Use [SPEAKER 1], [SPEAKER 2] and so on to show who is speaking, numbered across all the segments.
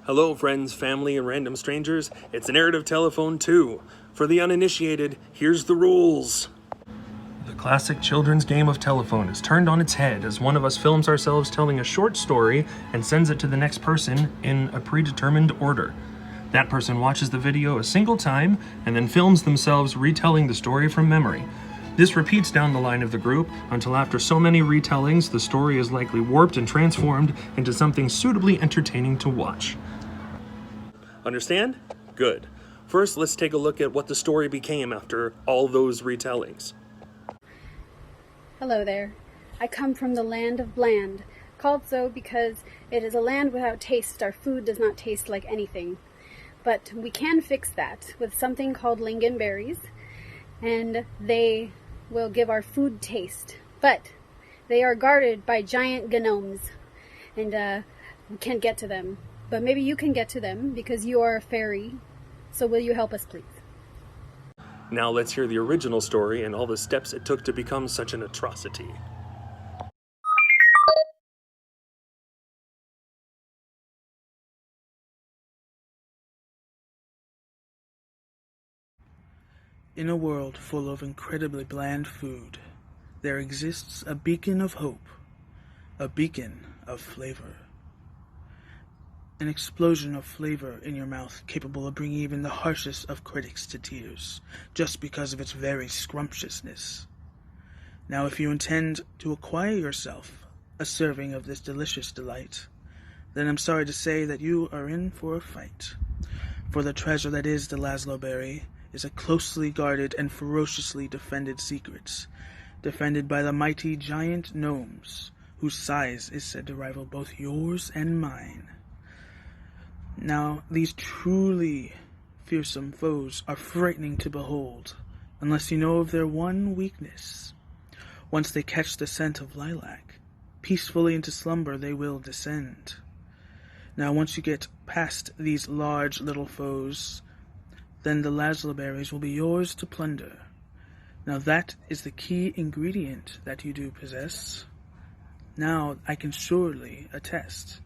[SPEAKER 1] Hello, friends, family, and random strangers. It's Narrative Telephone 2. For the uninitiated, here's the rules. The classic children's game of telephone is turned on its head as one of us films ourselves telling a short story and sends it to the next person in a predetermined order. That person watches the video a single time and then films themselves retelling the story from memory. This repeats down the line of the group until after so many retellings, the story is likely warped and transformed into something suitably entertaining to watch. Understand? Good. First, let's take a look at what the story became after all those retellings.
[SPEAKER 2] Hello there. I come from the land of bland, called so because it is a land without taste. Our food does not taste like anything. But we can fix that with something called lingonberries, and they will give our food taste. But they are guarded by giant gnomes, and we can't get to them. But maybe you can get to them because you are a fairy. So will you help us, please?
[SPEAKER 1] Now let's hear the original story and all the steps it took to become such an atrocity.
[SPEAKER 3] In a world full of incredibly bland food, there exists a beacon of hope, a beacon of flavor. An explosion of flavor in your mouth capable of bringing even the harshest of critics to tears, just because of its very scrumptiousness. Now, if you intend to acquire yourself a serving of this delicious delight, then I'm sorry to say that you are in for a fight. For the treasure that is the Laszlo berry is a closely guarded and ferociously defended secret, defended by the mighty giant gnomes, whose size is said to rival both yours and mine. Now, these truly fearsome foes are frightening to behold, unless you know of their one weakness. Once they catch the scent of lilac, peacefully into slumber they will descend. Now, once you get past these large little foes, then the Laszlo berries will be yours to plunder. Now, that is the key ingredient that you do possess. Now, I can surely attest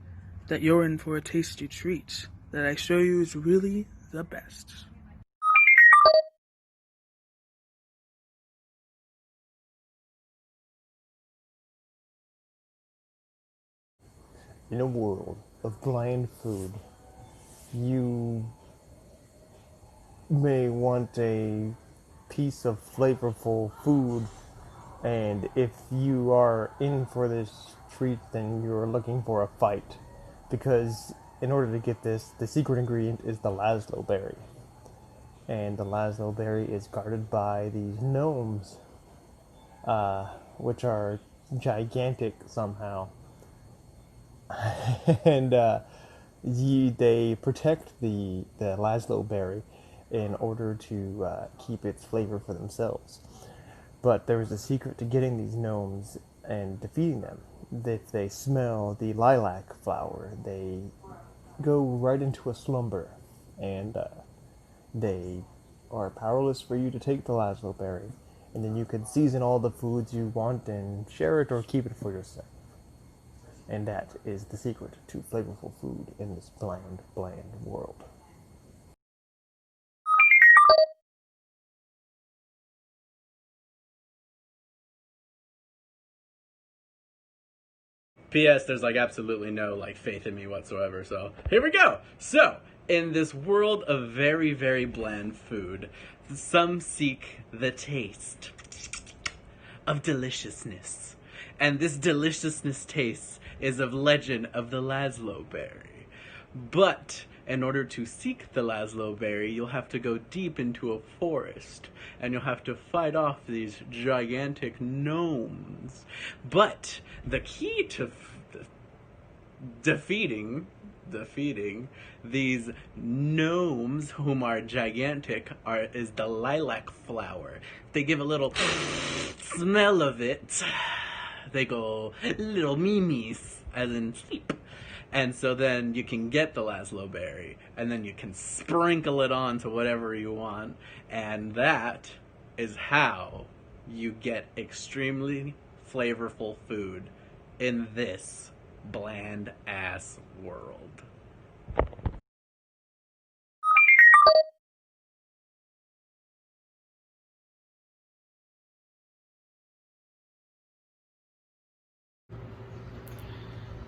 [SPEAKER 3] that you're in for a tasty treat that I show you is really the best.
[SPEAKER 4] In a world of bland food, you may want a piece of flavorful food, and if you are in for this treat, then you're looking for a fight, because in order to get this, the secret ingredient is the Laszlo berry, and the Laszlo berry is guarded by these gnomes, which are gigantic somehow, and they protect the Laszlo berry in order to keep its flavor for themselves. But there is a secret to getting these gnomes and defeating them. If they smell the lilac flower, they go right into a slumber, and they are powerless for you to take the Laszlo berry, and then you can season all the foods you want and share it or keep it for yourself. And that is the secret to flavorful food in this bland world.
[SPEAKER 5] P.S. There's absolutely no faith in me whatsoever. So here we go. So in this world of very, very bland food, some seek the taste of deliciousness, and this deliciousness taste is of legend of the Laszlo berry. But in order to seek the Laszlo berry, you'll have to go deep into a forest, and you'll have to fight off these gigantic gnomes. But the key to defeating these gnomes, whom are gigantic, is the lilac flower. They give a little smell of it, they go little mimis, as in sleep. And so then you can get the Laszlo berry, and then you can sprinkle it on to whatever you want, and that is how you get extremely flavorful food in this bland-ass world.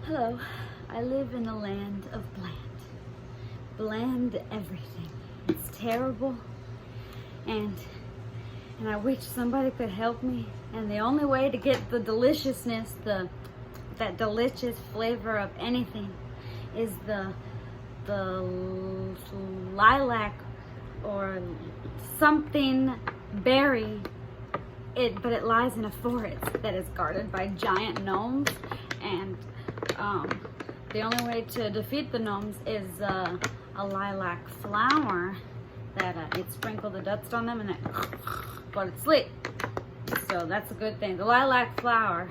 [SPEAKER 6] Hello, I live in the land of bland. Bland everything. It's terrible, and I wish somebody could help me. And the only way to get the deliciousness, that delicious flavor of anything, is the lilac or something berry. But it lies in a forest that is guarded by giant gnomes, and the only way to defeat the gnomes is a lilac flower that it sprinkle the dust on them and then go to sleep. So that's a good thing. The lilac flower,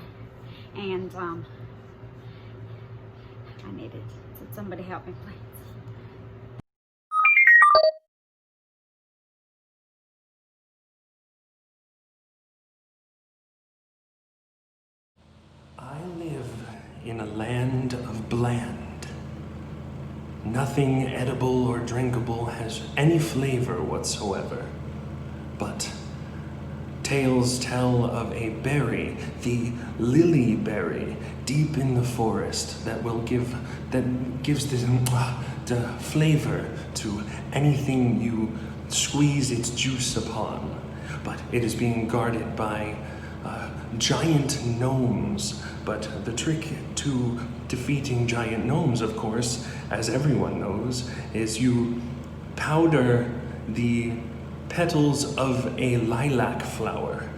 [SPEAKER 6] and I need it. So somebody help me, please.
[SPEAKER 1] I live in a land of bland. Nothing edible or drinkable has any flavor whatsoever. But tales tell of a berry, the lily berry, deep in the forest that gives the flavor to anything you squeeze its juice upon. But it is being guarded by giant gnomes. But the trick to defeating giant gnomes, of course, as everyone knows, is you powder the petals of a lilac flower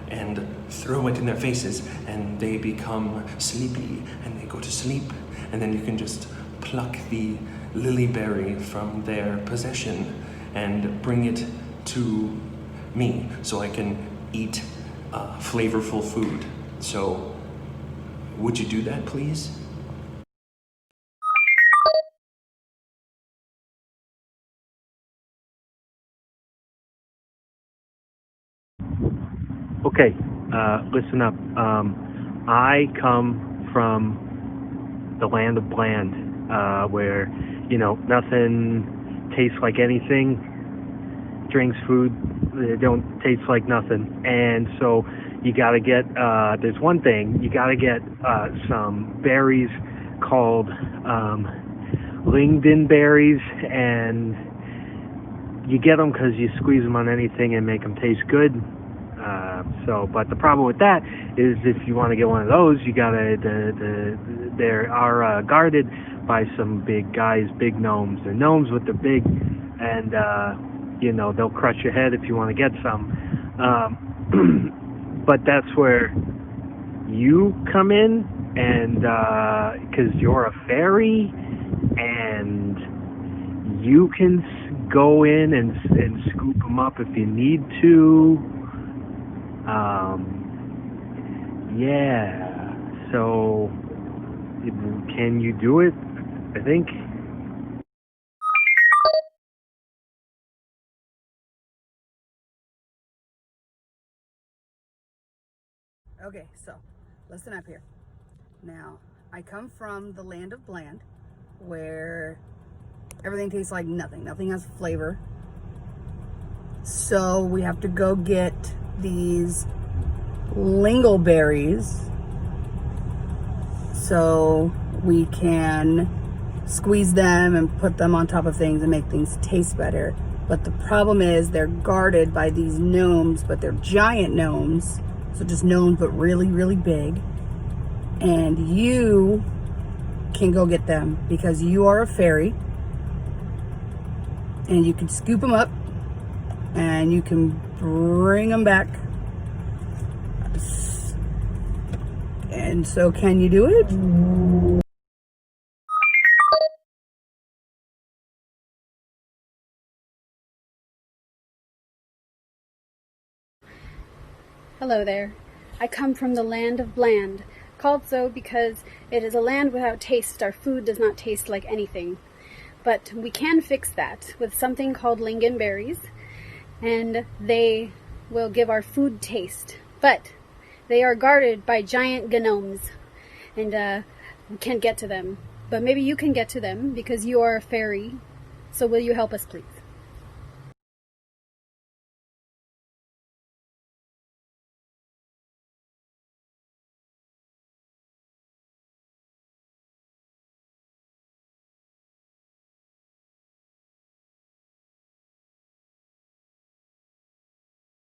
[SPEAKER 1] and throw it in their faces, and they become sleepy and they go to sleep, and then you can just pluck the lily berry from their possession and bring it to me so I can eat flavorful food. So would you do that, please?
[SPEAKER 7] Okay, listen up. I come from the land of bland, where, nothing tastes like anything. Drinks, food, they don't taste like nothing. And so you gotta get, there's one thing, you gotta get some berries called lingonberries, and you get them because you squeeze them on anything and make them taste good. But the problem with that is if you want to get one of those, you gotta, they are guarded by some big guys, big gnomes. They're gnomes with the big, and they'll crush your head if you want to get some. But that's where you come in, and because you're a fairy, and you can go in and scoop them up if you need to. Yeah, so can you do it? I think.
[SPEAKER 8] Okay, so listen up here. Now, I come from the land of bland, where everything tastes like nothing. Nothing has flavor. So we have to go get these lingonberries so we can squeeze them and put them on top of things and make things taste better. But the problem is they're guarded by these gnomes, but they're giant gnomes. So just gnomes, but really, really big. And you can go get them because you are a fairy. And you can scoop them up and you can bring them back. And so can you do it?
[SPEAKER 2] Hello there. I come from the land of bland, called so because it is a land without taste. Our food does not taste like anything. But we can fix that with something called lingonberries, and they will give our food taste. But they are guarded by giant gnomes, and we can't get to them. But maybe you can get to them because you are a fairy. So will you help us, please?